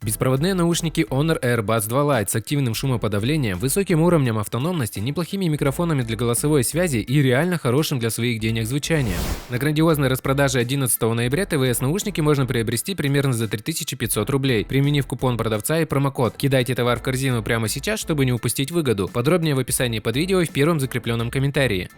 Беспроводные наушники Honor Airbuds 2 Lite с активным шумоподавлением, высоким уровнем автономности, неплохими микрофонами для голосовой связи и реально хорошим для своих денег звучанием. На грандиозной распродаже 11 ноября ТВС наушники можно приобрести примерно за 3500 рублей, применив купон продавца и промокод. Кидайте товар в корзину прямо сейчас, чтобы не упустить выгоду. Подробнее в описании под видео и в первом закрепленном комментарии.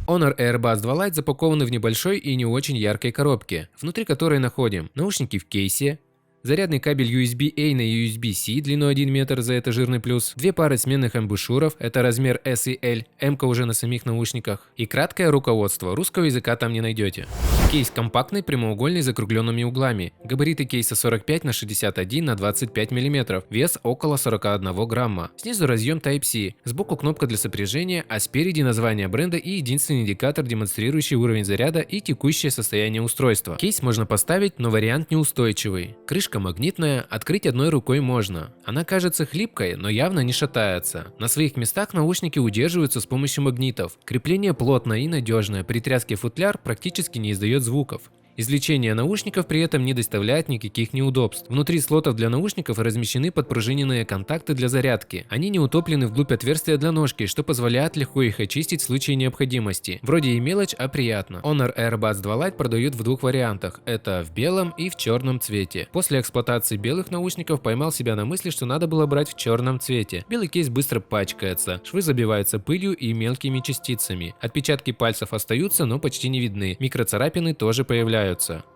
Honor Airbuds 2 Lite запакованы в небольшой и не очень яркой коробке, внутри которой находим наушники в кейсе, зарядный кабель USB-A на USB-C длиной 1 метр, за это жирный плюс, две пары сменных амбушюров, это размер S и L, M-ка уже на самих наушниках, и краткое руководство, русского языка там не найдете. Кейс компактный, прямоугольный, с закругленными углами. Габариты кейса 45 на 61 на 25 мм, вес около 41 грамма. Снизу разъем Type-C, сбоку кнопка для сопряжения, а спереди название бренда и единственный индикатор, демонстрирующий уровень заряда и текущее состояние устройства. Кейс можно поставить, но вариант неустойчивый. Крышка магнитная, открыть одной рукой можно. Она кажется хлипкой, но явно не шатается. На своих местах наушники удерживаются с помощью магнитов. Крепление плотное и надежное, при тряске футляр практически не издает звуков. Извлечение наушников при этом не доставляет никаких неудобств. Внутри слотов для наушников размещены подпружиненные контакты для зарядки. Они не утоплены вглубь отверстия для ножки, что позволяет легко их очистить в случае необходимости. Вроде и мелочь, а приятно. Honor Airbuds 2 Lite продают в двух вариантах. Это в белом и в черном цвете. После эксплуатации белых наушников поймал себя на мысли, что надо было брать в черном цвете. Белый кейс быстро пачкается, швы забиваются пылью и мелкими частицами. Отпечатки пальцев остаются, но почти не видны. Микроцарапины тоже появляются.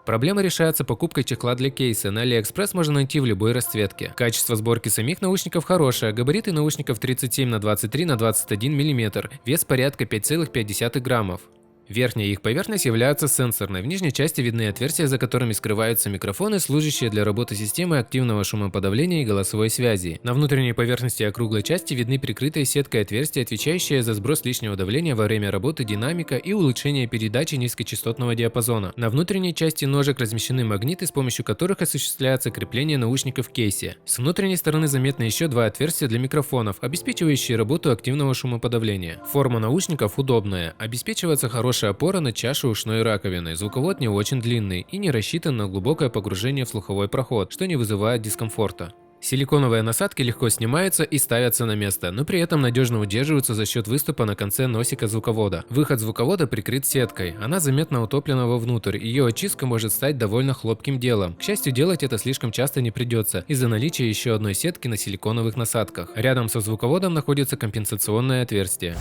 Проблема решается покупкой чехла для кейса. На AliExpress можно найти в любой расцветке. Качество сборки самих наушников хорошее. Габариты наушников 37 на 23 на 21 мм. Вес порядка 5,5 граммов. Верхняя их поверхность является сенсорной. В нижней части видны отверстия, за которыми скрываются микрофоны, служащие для работы системы активного шумоподавления и голосовой связи. На внутренней поверхности округлой части видны прикрытые сеткой отверстия, отвечающие за сброс лишнего давления во время работы динамика и улучшение передачи низкочастотного диапазона. На внутренней части ножек размещены магниты, с помощью которых осуществляется крепление наушников в кейсе. С внутренней стороны заметно еще два отверстия для микрофонов, обеспечивающие работу активного шумоподавления. Форма наушников удобная, обеспечивается хорошая опора на чашу ушной раковины, звуковод не очень длинный и не рассчитан на глубокое погружение в слуховой проход, что не вызывает дискомфорта. Силиконовые насадки легко снимаются и ставятся на место, но при этом надежно удерживаются за счет выступа на конце носика звуковода. Выход звуковода прикрыт сеткой, она заметно утоплена вовнутрь, ее очистка может стать довольно хлопким делом. К счастью, делать это слишком часто не придется, из-за наличия еще одной сетки на силиконовых насадках. Рядом со звуководом находится компенсационное отверстие.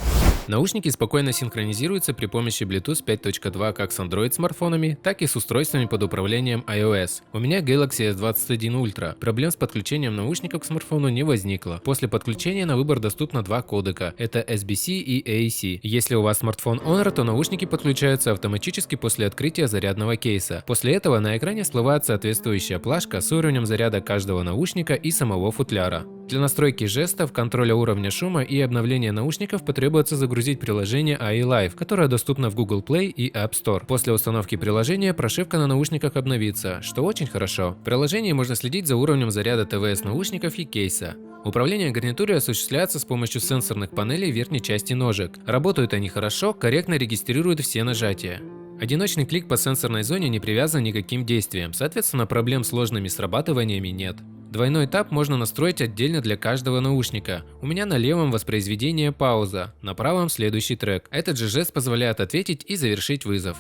Наушники спокойно синхронизируются при помощи Bluetooth 5.2 как с Android смартфонами, так и с устройствами под управлением iOS. У меня Galaxy S21 Ultra. Проблем с подключением наушников к смартфону не возникло. После подключения на выбор доступно два кодека. Это SBC и AAC. Если у вас смартфон Honor, то наушники подключаются автоматически после открытия зарядного кейса. После этого на экране всплывает соответствующая плашка с уровнем заряда каждого наушника и самого футляра. Для настройки жестов, контроля уровня шума и обновления наушников потребуется загрузить приложение AI-Live, которое доступно в Google Play и App Store. После установки приложения прошивка на наушниках обновится, что очень хорошо. В приложении можно следить за уровнем заряда ТВС наушников и кейса. Управление гарнитурой осуществляется с помощью сенсорных панелей верхней части ножек. Работают они хорошо, корректно регистрируют все нажатия. Одиночный клик по сенсорной зоне не привязан никаким действием, соответственно, проблем с сложными срабатываниями нет. Двойной тап можно настроить отдельно для каждого наушника. У меня на левом воспроизведение пауза, на правом следующий трек. Этот же жест позволяет ответить и завершить вызов.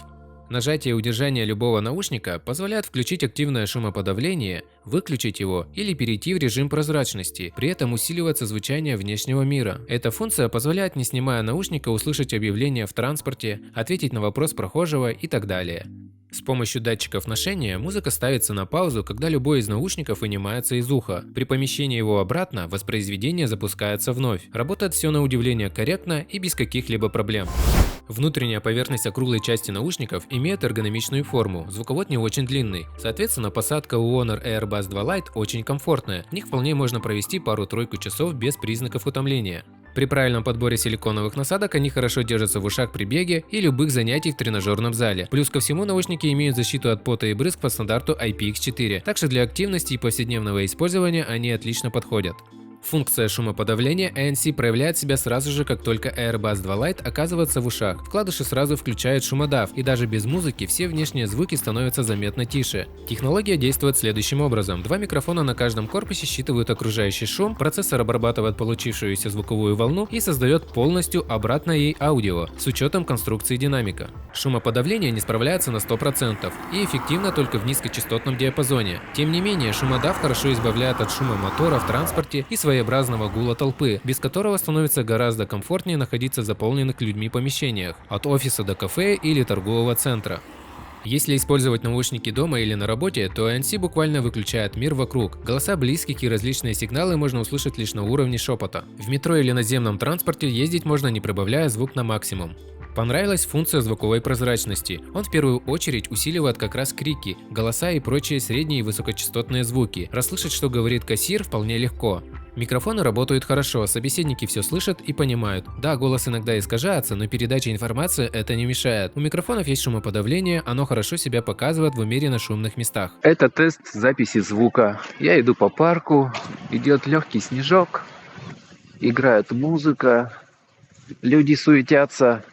Нажатие и удержание любого наушника позволяет включить активное шумоподавление, выключить его или перейти в режим прозрачности, при этом усиливается звучание внешнего мира. Эта функция позволяет, не снимая наушника, услышать объявления в транспорте, ответить на вопрос прохожего и так далее. С помощью датчиков ношения музыка ставится на паузу, когда любой из наушников вынимается из уха. При помещении его обратно воспроизведение запускается вновь. Работает все на удивление корректно и без каких-либо проблем. Внутренняя поверхность округлой части наушников имеет эргономичную форму, звуковод не очень длинный. Соответственно, посадка у Honor Airbuds 2 Lite очень комфортная, в них вполне можно провести пару-тройку часов без признаков утомления. При правильном подборе силиконовых насадок они хорошо держатся в ушах при беге и любых занятий в тренажерном зале. Плюс ко всему наушники имеют защиту от пота и брызг по стандарту IPX4, так что для активности и повседневного использования они отлично подходят. Функция шумоподавления ANC проявляет себя сразу же, как только Airbass 2 Lite оказывается в ушах. Вкладыши сразу включают шумодав, и даже без музыки все внешние звуки становятся заметно тише. Технология действует следующим образом. Два микрофона на каждом корпусе считывают окружающий шум, процессор обрабатывает получившуюся звуковую волну и создает полностью обратно ей аудио, с учетом конструкции динамика. Шумоподавление не справляется на 100% и эффективно только в низкочастотном диапазоне. Тем не менее, шумодав хорошо избавляет от шума мотора в транспорте и своеобразного гула толпы, без которого становится гораздо комфортнее находиться в заполненных людьми помещениях, от офиса до кафе или торгового центра. Если использовать наушники дома или на работе, то ANC буквально выключает мир вокруг. Голоса близких и различные сигналы можно услышать лишь на уровне шепота. В метро или наземном транспорте ездить можно, не прибавляя звук на максимум. Понравилась функция звуковой прозрачности. Он в первую очередь усиливает как раз крики, голоса и прочие средние и высокочастотные звуки. Расслышать, что говорит кассир, вполне легко. Микрофоны работают хорошо, собеседники все слышат и понимают. Да, голос иногда искажается, но передача информации это не мешает. У микрофонов есть шумоподавление, оно хорошо себя показывает в умеренно шумных местах. Это тест записи звука. Я иду по парку, идет легкий снежок, играет музыка, люди суетятся,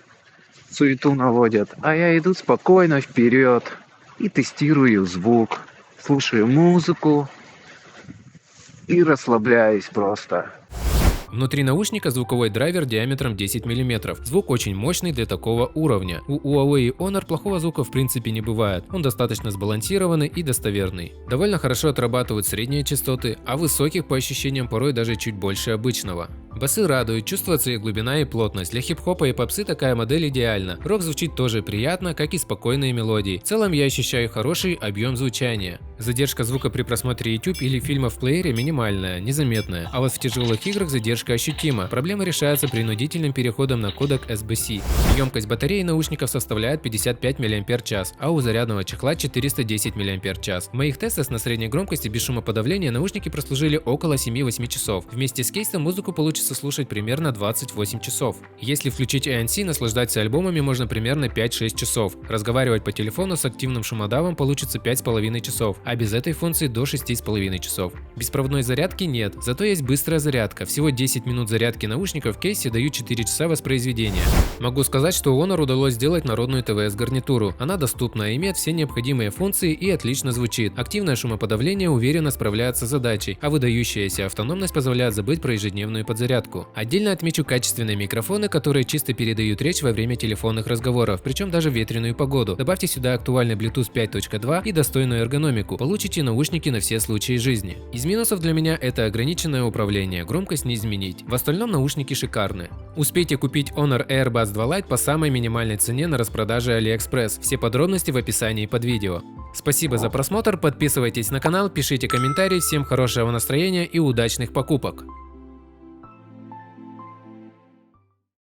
суету наводят, а я иду спокойно вперед и тестирую звук, слушаю музыку и расслабляюсь просто. Внутри наушника звуковой драйвер диаметром 10 мм. Звук очень мощный для такого уровня. У Huawei и Honor плохого звука в принципе не бывает. Он достаточно сбалансированный и достоверный. Довольно хорошо отрабатывают средние частоты, а высоких по ощущениям порой даже чуть больше обычного. Басы радуют, чувствуется их глубина и плотность. Для хип-хопа и попсы такая модель идеальна. Рок звучит тоже приятно, как и спокойные мелодии. В целом я ощущаю хороший объем звучания. Задержка звука при просмотре YouTube или фильма в плеере минимальная, незаметная. А вот в тяжелых играх задержка ощутима. Проблема решается принудительным переходом на кодек SBC. Емкость батареи наушников составляет 55 мАч, а у зарядного чехла 410 мАч. В моих тестах на средней громкости без шумоподавления наушники прослужили около 7-8 часов. Вместе с кейсом музыку получится слушать примерно 28 часов. Если включить ANC, наслаждаться альбомами можно примерно 5-6 часов. Разговаривать по телефону с активным шумодавом получится 5,5 часов, а без этой функции до 6,5 часов. Беспроводной зарядки нет, зато есть быстрая зарядка. Всего 10 минут зарядки наушников в кейсе дают 4 часа воспроизведения. Могу сказать, что Honor удалось сделать народную ТВС-гарнитуру. Она доступна, имеет все необходимые функции и отлично звучит. Активное шумоподавление уверенно справляется с задачей, а выдающаяся автономность позволяет забыть про ежедневную подзарядку. Отдельно отмечу качественные микрофоны, которые чисто передают речь во время телефонных разговоров, причем даже в ветреную погоду. Добавьте сюда актуальный Bluetooth 5.2 и достойную эргономику. Получите наушники на все случаи жизни. Из минусов для меня это ограниченное управление, громкость не изменить. В остальном наушники шикарны. Успейте купить Honor Airbass 2 Lite по самой минимальной цене на распродаже AliExpress. Все подробности в описании под видео. Спасибо за просмотр, подписывайтесь на канал, пишите комментарии, всем хорошего настроения и удачных покупок.